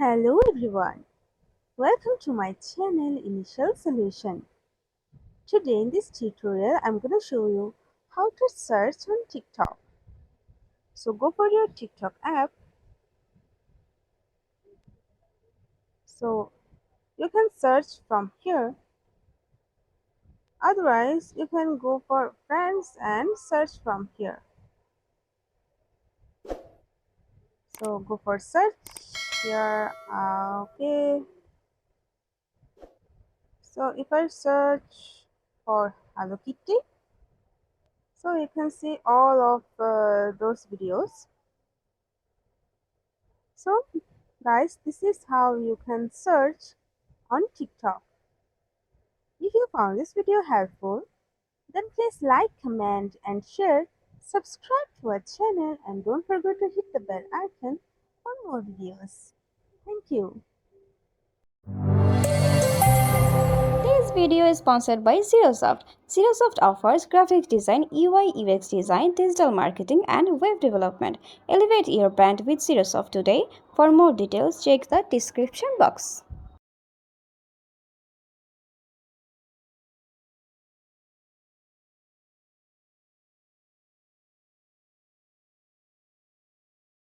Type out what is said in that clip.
Hello everyone, welcome to my channel Initial Solution. Today in this tutorial I'm going to show you how to search on TikTok. So go for your TikTok app. So you can search from here. Otherwise you can go for friends and search from here. So go for search here. Okay. So if I search for Hello Kitty, so you can see all of those videos. So guys, this is how you can search on TikTok. If you found this video helpful, then please like, comment and share. Subscribe to our channel and don't forget to hit the bell icon for more videos. Thank you. This video is sponsored by Zerosoft. Zerosoft offers graphic design, UI UX design, digital marketing, and web development. Elevate your brand with Zerosoft today. For more details, check the description box.